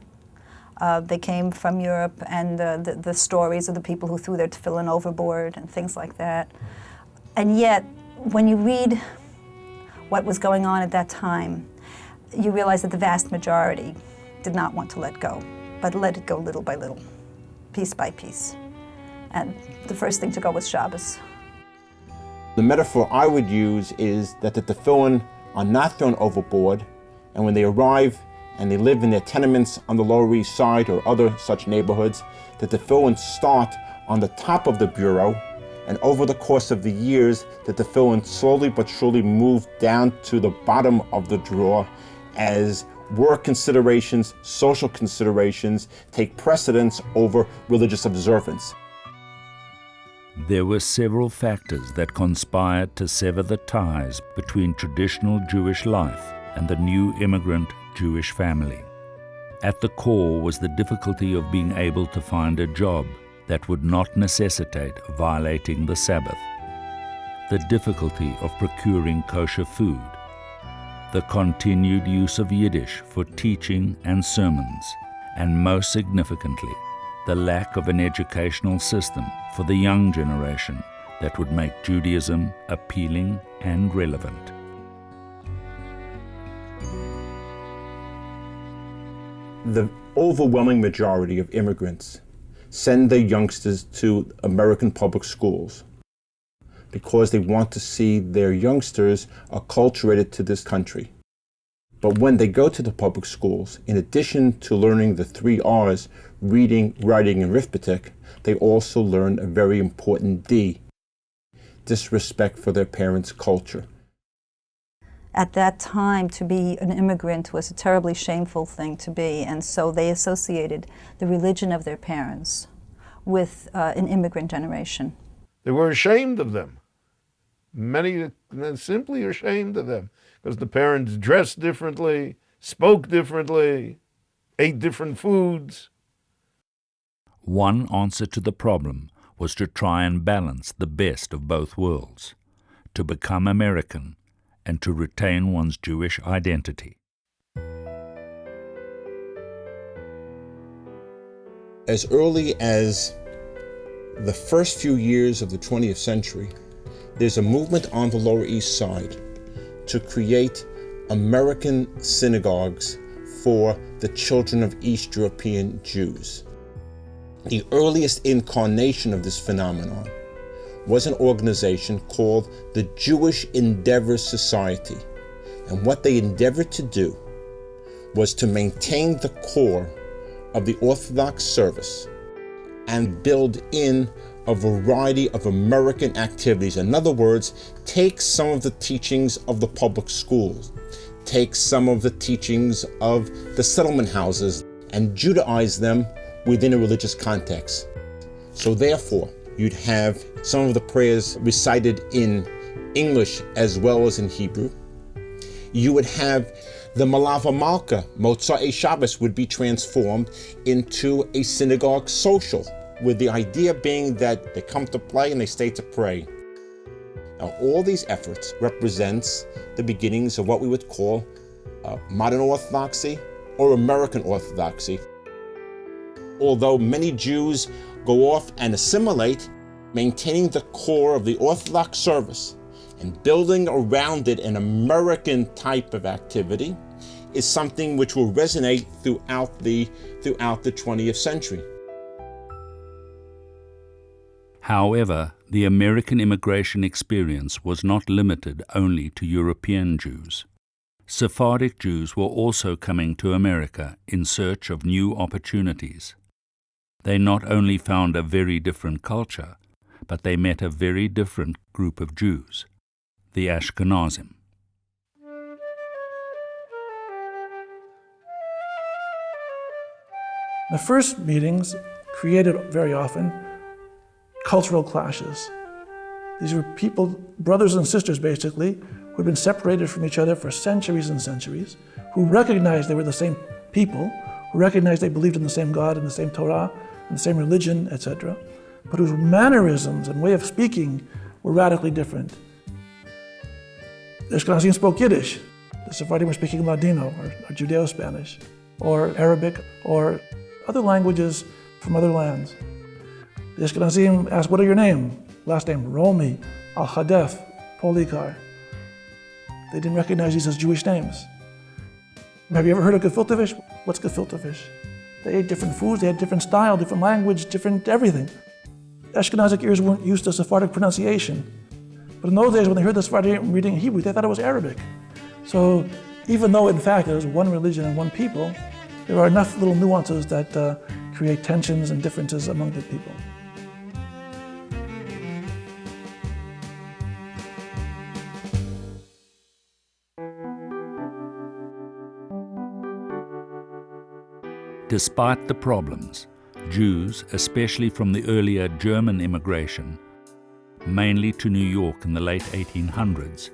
They came from Europe, and the stories of the people who threw their tefillin overboard and things like that. And yet, when you read what was going on at that time, you realize that the vast majority did not want to let go, but let it go little by little, piece by piece. And the first thing to go was Shabbos. The metaphor I would use is that the tefillin are not thrown overboard, and when they arrive and they live in their tenements on the Lower East Side or other such neighborhoods, the tefillin start on the top of the bureau, and over the course of the years, the tefillin slowly but surely move down to the bottom of the drawer as work considerations, social considerations take precedence over religious observance. There were several factors that conspired to sever the ties between traditional Jewish life and the new immigrant Jewish family. At the core was the difficulty of being able to find a job that would not necessitate violating the Sabbath, the difficulty of procuring kosher food, the continued use of Yiddish for teaching and sermons, and most significantly, the lack of an educational system for the young generation that would make Judaism appealing and relevant. The overwhelming majority of immigrants send their youngsters to American public schools because they want to see their youngsters acculturated to this country. But when they go to the public schools, in addition to learning the 3 R's, reading, writing, and arithmetic, they also learn a very important D, disrespect for their parents' culture. At that time, to be an immigrant was a terribly shameful thing to be, and so they associated the religion of their parents with an immigrant generation. They were ashamed of them. Many simply ashamed of them because the parents dressed differently, spoke differently, ate different foods. One answer to the problem was to try and balance the best of both worlds, to become American and to retain one's Jewish identity. As early as the first few years of the 20th century, there's a movement on the Lower East Side to create American synagogues for the children of East European Jews. The earliest incarnation of this phenomenon was an organization called the Jewish Endeavor Society. And what they endeavored to do was to maintain the core of the Orthodox service and build in a variety of American activities. In other words, take some of the teachings of the public schools, take some of the teachings of the settlement houses, and Judaize them within a religious context. So therefore, you'd have some of the prayers recited in English as well as in Hebrew. You would have the Malava Malka, Motzai Shabbos, would be transformed into a synagogue social, with the idea being that they come to play and they stay to pray. Now, all these efforts represents the beginnings of what we would call modern Orthodoxy or American Orthodoxy. Although many Jews go off and assimilate, maintaining the core of the Orthodox service and building around it an American type of activity is something which will resonate throughout the 20th century. However, the American immigration experience was not limited only to European Jews. Sephardic Jews were also coming to America in search of new opportunities. They not only found a very different culture, but they met a very different group of Jews, the Ashkenazim. The first meetings created very often cultural clashes. These were people, brothers and sisters basically, who had been separated from each other for centuries and centuries, who recognized they were the same people, who recognized they believed in the same God and the same Torah and the same religion, etc., but whose mannerisms and way of speaking were radically different. The Ashkenazim spoke Yiddish. The Sephardim were speaking Ladino or Judeo-Spanish or Arabic or other languages from other lands. The Ashkenazim asked, "What are your name?" Last name, Romi, Al-Hadef, Polikar. They didn't recognize these as Jewish names. Have you ever heard of gefilte fish? What's gefilte fish? They ate different foods, they had different style, different language, different everything. Ashkenazic ears weren't used to Sephardic pronunciation. But in those days, when they heard the Sephardim reading Hebrew, they thought it was Arabic. So even though, in fact, it was one religion and one people, there are enough little nuances that create tensions and differences among the people. Despite the problems, Jews, especially from the earlier German immigration, mainly to New York in the late 1800s,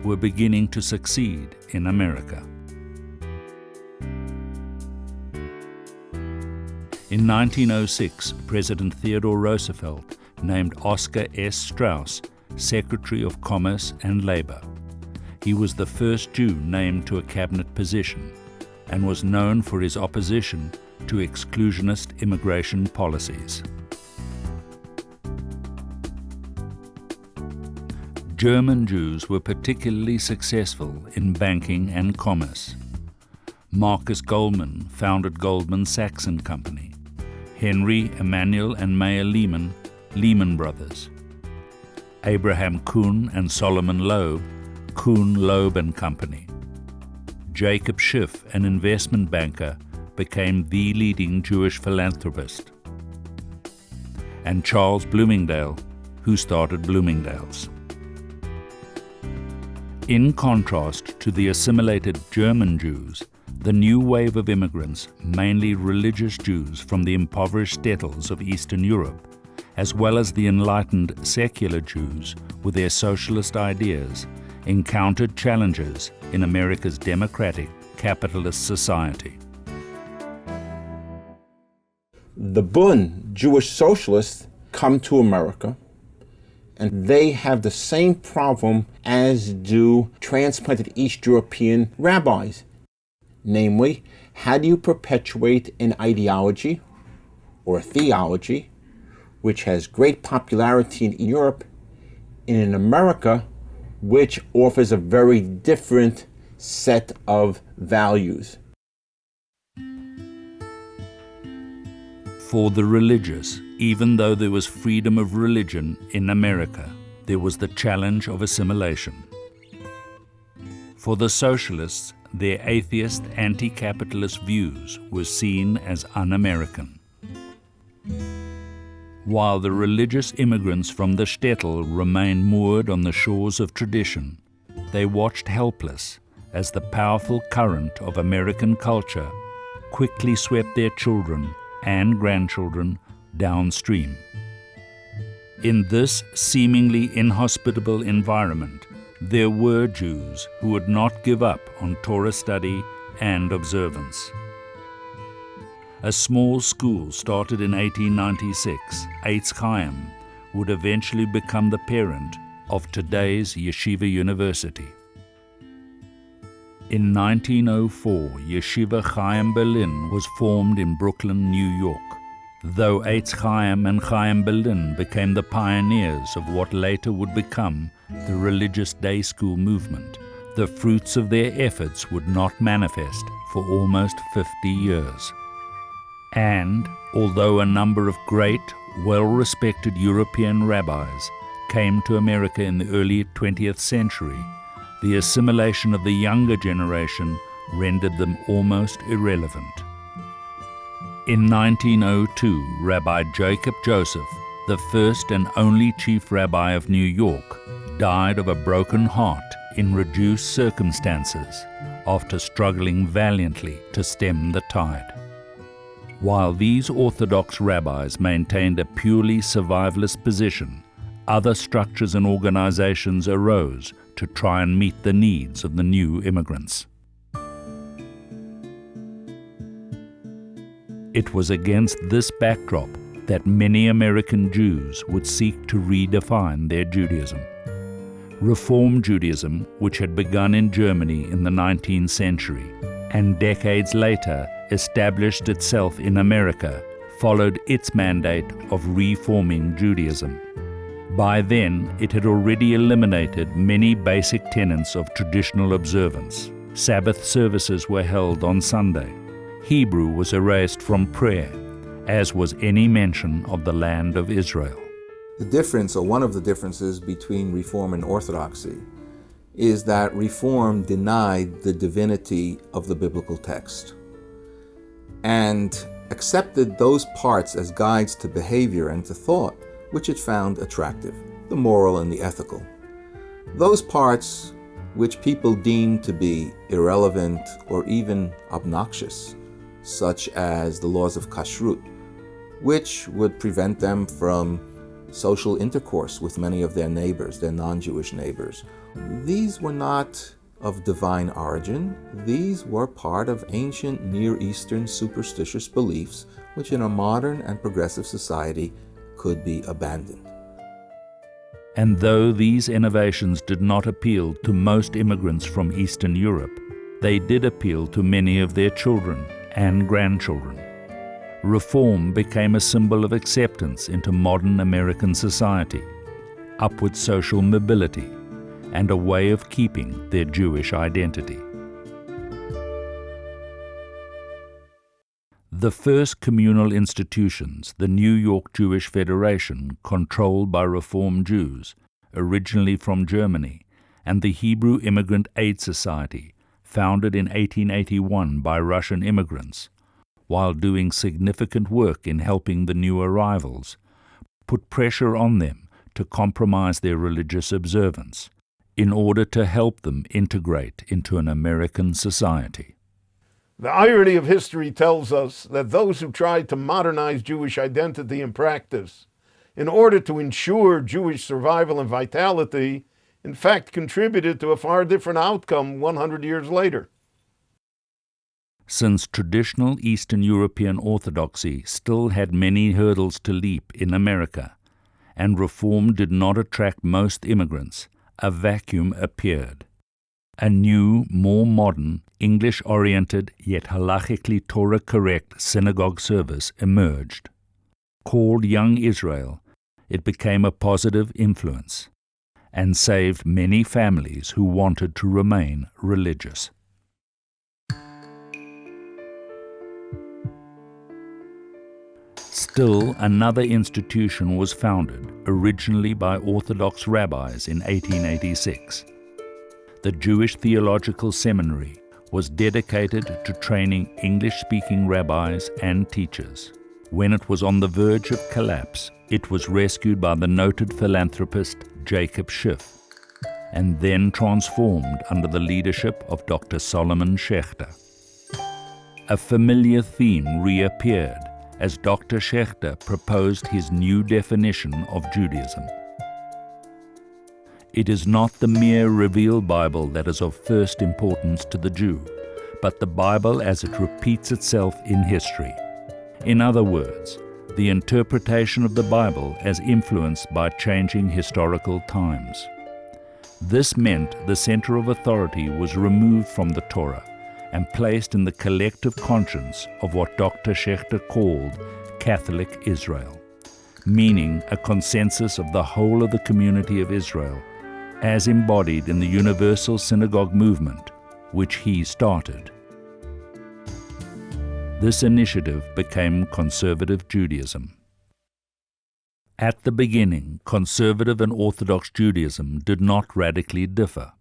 were beginning to succeed in America. In 1906, President Theodore Roosevelt named Oscar S. Strauss Secretary of Commerce and Labor. He was the first Jew named to a cabinet position and was known for his opposition to exclusionist immigration policies. German Jews were particularly successful in banking and commerce. Marcus Goldman founded Goldman Sachs and Company. Henry, Emanuel, and Mayer Lehman, Lehman Brothers. Abraham Kuhn and Solomon Loeb, Kuhn, Loeb and Company. Jacob Schiff, an investment banker, became the leading Jewish philanthropist. And Charles Bloomingdale, who started Bloomingdale's. In contrast to the assimilated German Jews, the new wave of immigrants, mainly religious Jews from the impoverished shtetls of Eastern Europe, as well as the enlightened secular Jews with their socialist ideas, encountered challenges in America's democratic, capitalist society. The Bund, Jewish socialists, come to America, and they have the same problem as do transplanted East European rabbis. Namely, how do you perpetuate an ideology or a theology which has great popularity in Europe and in America, which offers a very different set of values? For the religious, even though there was freedom of religion in America, there was the challenge of assimilation. For the socialists, their atheist, anti-capitalist views were seen as un-American. While the religious immigrants from the shtetl remained moored on the shores of tradition, they watched helpless as the powerful current of American culture quickly swept their children and grandchildren downstream. In this seemingly inhospitable environment, there were Jews who would not give up on Torah study and observance. A small school started in 1896, Eitz Chaim, would eventually become the parent of today's Yeshiva University. In 1904, Yeshiva Chaim Berlin was formed in Brooklyn, New York. Though Eitz Chaim and Chaim Berlin became the pioneers of what later would become the religious day school movement, the fruits of their efforts would not manifest for almost 50 years. And although a number of great, well-respected European rabbis came to America in the early 20th century, the assimilation of the younger generation rendered them almost irrelevant. In 1902, Rabbi Jacob Joseph, the first and only chief rabbi of New York, died of a broken heart in reduced circumstances after struggling valiantly to stem the tide. While these Orthodox rabbis maintained a purely survivalist position, other structures and organizations arose to try and meet the needs of the new immigrants. It was against this backdrop that many American Jews would seek to redefine their Judaism. Reform Judaism, which had begun in Germany in the 19th century and decades later established itself in America, followed its mandate of reforming Judaism. By then, it had already eliminated many basic tenets of traditional observance. Sabbath services were held on Sunday. Hebrew was erased from prayer, as was any mention of the land of Israel. The difference, or one of the differences between Reform and Orthodoxy, is that Reform denied the divinity of the biblical text and accepted those parts as guides to behavior and to thought which it found attractive, the moral and the ethical. Those parts which people deemed to be irrelevant or even obnoxious, such as the laws of kashrut, which would prevent them from social intercourse with many of their neighbors, their non-Jewish neighbors. These were not of divine origin. These were part of ancient Near Eastern superstitious beliefs, which in a modern and progressive society could be abandoned. And though these innovations did not appeal to most immigrants from Eastern Europe, they did appeal to many of their children and grandchildren. Reform became a symbol of acceptance into modern American society, upward social mobility, and a way of keeping their Jewish identity. The first communal institutions, the New York Jewish Federation, controlled by Reform Jews, originally from Germany, and the Hebrew Immigrant Aid Society, founded in 1881 by Russian immigrants, while doing significant work in helping the new arrivals, put pressure on them to compromise their religious observance in order to help them integrate into an American society. The irony of history tells us that those who tried to modernize Jewish identity and practice in order to ensure Jewish survival and vitality, in fact, contributed to a far different outcome 100 years later. since traditional Eastern European orthodoxy still had many hurdles to leap in America, and reform did not attract most immigrants, a vacuum appeared. A new, more modern, English-oriented yet halachically Torah-correct synagogue service emerged. Called Young Israel, it became a positive influence and saved many families who wanted to remain religious. Still, another institution was founded, originally by Orthodox rabbis in 1886. The Jewish Theological Seminary was dedicated to training English-speaking rabbis and teachers. When it was on the verge of collapse, it was rescued by the noted philanthropist Jacob Schiff, and then transformed under the leadership of Dr. Solomon Schechter. A familiar theme reappeared as Dr. Schechter proposed his new definition of Judaism. It is not the mere revealed Bible that is of first importance to the Jew, but the Bible as it repeats itself in history. In other words, the interpretation of the Bible as influenced by changing historical times. This meant the center of authority was removed from the Torah and placed in the collective conscience of what Dr. Schechter called Catholic Israel, meaning a consensus of the whole of the community of Israel, as embodied in the Universal Synagogue movement, which he started. This initiative became Conservative Judaism. At the beginning, Conservative and Orthodox Judaism did not radically differ.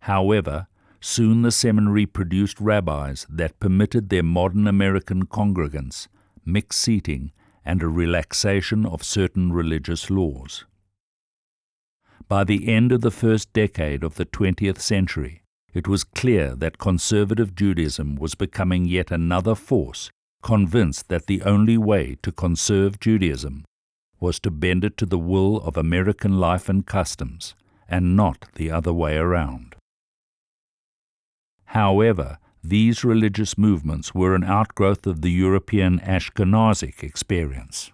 However, soon the seminary produced rabbis that permitted their modern American congregants mixed seating and a relaxation of certain religious laws. By the end of the first decade of the 20th century, it was clear that Conservative Judaism was becoming yet another force, convinced that the only way to conserve Judaism was to bend it to the will of American life and customs, and not the other way around. However, these religious movements were an outgrowth of the European Ashkenazic experience.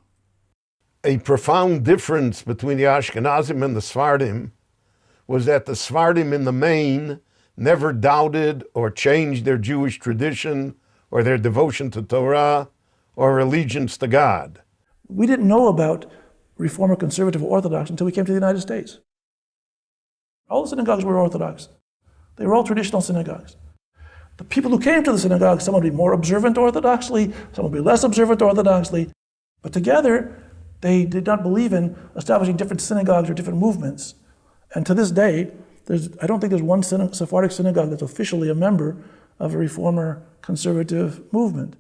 A profound difference between the Ashkenazim and the Sephardim was that the Sephardim in the main never doubted or changed their Jewish tradition or their devotion to Torah or allegiance to God. We didn't know about Reformer, Conservative, or Orthodox until we came to the United States. All the synagogues were Orthodox. They were all traditional synagogues. The people who came to the synagogue, some would be more observant orthodoxly, some would be less observant orthodoxly, but together they did not believe in establishing different synagogues or different movements. And to this day, I don't think there's one Sephardic synagogue that's officially a member of a Reformer Conservative movement.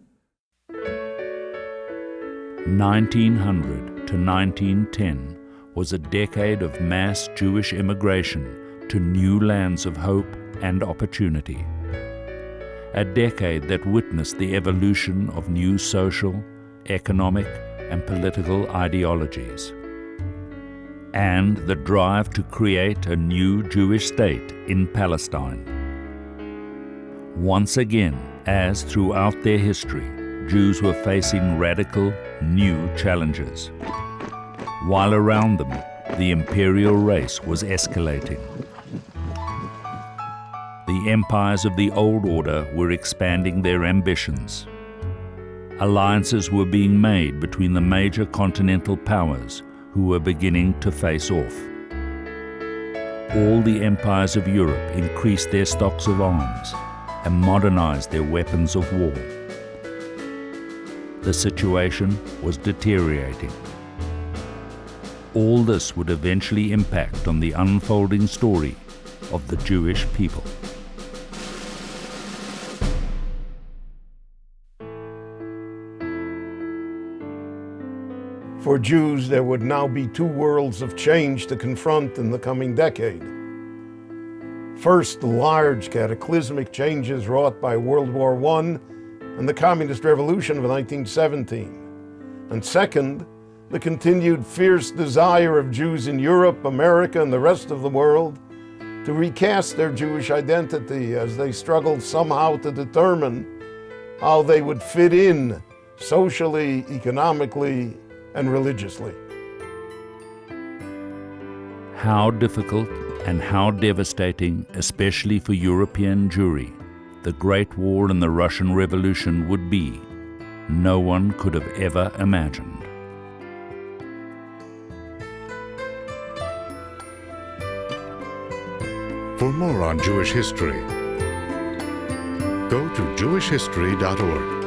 1900 to 1910 was a decade of mass Jewish immigration to new lands of hope and opportunity. A decade that witnessed the evolution of new social, economic, and political ideologies, and the drive to create a new Jewish state in Palestine. Once again, as throughout their history, Jews were facing radical, new challenges. While around them, the imperial race was escalating. The empires of the old order were expanding their ambitions. Alliances were being made between the major continental powers who were beginning to face off. All the empires of Europe increased their stocks of arms and modernized their weapons of war. The situation was deteriorating. All this would eventually impact on the unfolding story of the Jewish people. For Jews, there would now be two worlds of change to confront in the coming decade. First, the large cataclysmic changes wrought by World War I and the Communist Revolution of 1917. And second, the continued fierce desire of Jews in Europe, America, and the rest of the world to recast their Jewish identity as they struggled somehow to determine how they would fit in socially, economically, and religiously. How difficult and how devastating, especially for European Jewry, the Great War and the Russian Revolution would be, no one could have ever imagined. For more on Jewish history, go to jewishhistory.org.